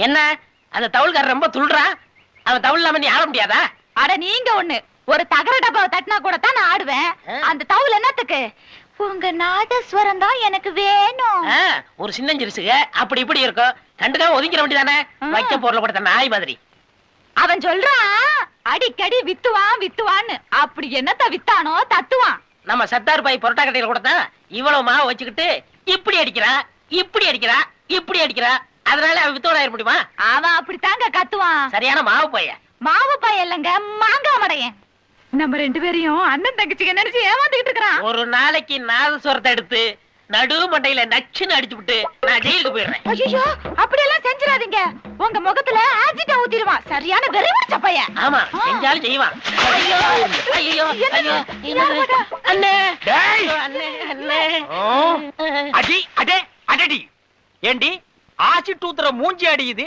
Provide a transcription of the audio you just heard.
என்ன அந்த தவுள்காரர் ரொம்ப துள்றா? அவன் தவுள் இல்லாம நீ ஆட முடியாதா? அட நீங்க ஒண்ணு, ஒரு தகர டப்பாவை தட்டினா கூட தான் நான் ஆடுவேன். அந்த தவுள் என்னத்துக்கு? உங்க நாதஸ்வரம் தான் எனக்கு வேணும். ஒரு சின்னஞ்சிரிசுக அப்படி இப்படி இருக்கும், கண்டுக்காம ஒதுங்கிற வேண்டியதானே. வைக்க பொருளை கொடுத்த நாய் மாதிரி. அவன் சொல்றான் அடிக்கடி வித்துவான் வித்துவான்னு. அப்படி என்னத்த வித்தானோ தத்துவான். நம்ம சத்தார் பாய் பொரோட்டா கடையில கொடுத்தா இவ்வளவு மாவு வச்சுக்கிட்டு இப்படி அடிக்கிறா இப்படி அடிக்கிறா இப்படி அடிக்கிறா. அதனால அவன் வித்தோட ஆயிட முடியுமா? அவன் அப்படித்தாங்க கத்துவான். சரியான மாவு பைய. மாவு பைய இல்லங்க, மாங்காய் மடையன். நம்ம ரெண்டு பேரையும் அண்ணன் தங்கச்சிக்கு நினைச்சு ஏமாந்துகிட்டு இருக்கிறான். ஒரு நாளைக்கு நாதஸ்வரத்தை எடுத்து நடு மண்டையில நச்சுன்னு அடிச்சு விட்டு நான் ஜெயிலுக்கு போயிடுறேன். ஐயோ அப்படி எல்லாம் செஞ்சிடாதீங்க. உங்க முகத்துல ஆசிட்ட ஊத்திடுவான். சரியான வெறிபிடிச்ச பையன். ஆமா, செஞ்சாலும் செய்வான். ஐயோ ஐயோ ஐயோ அண்ணே அண்ணே அண்ணே. அடி அடே அடடி. ஏண்டி ஆசி டூத்துற மூஞ்சி அடியுது?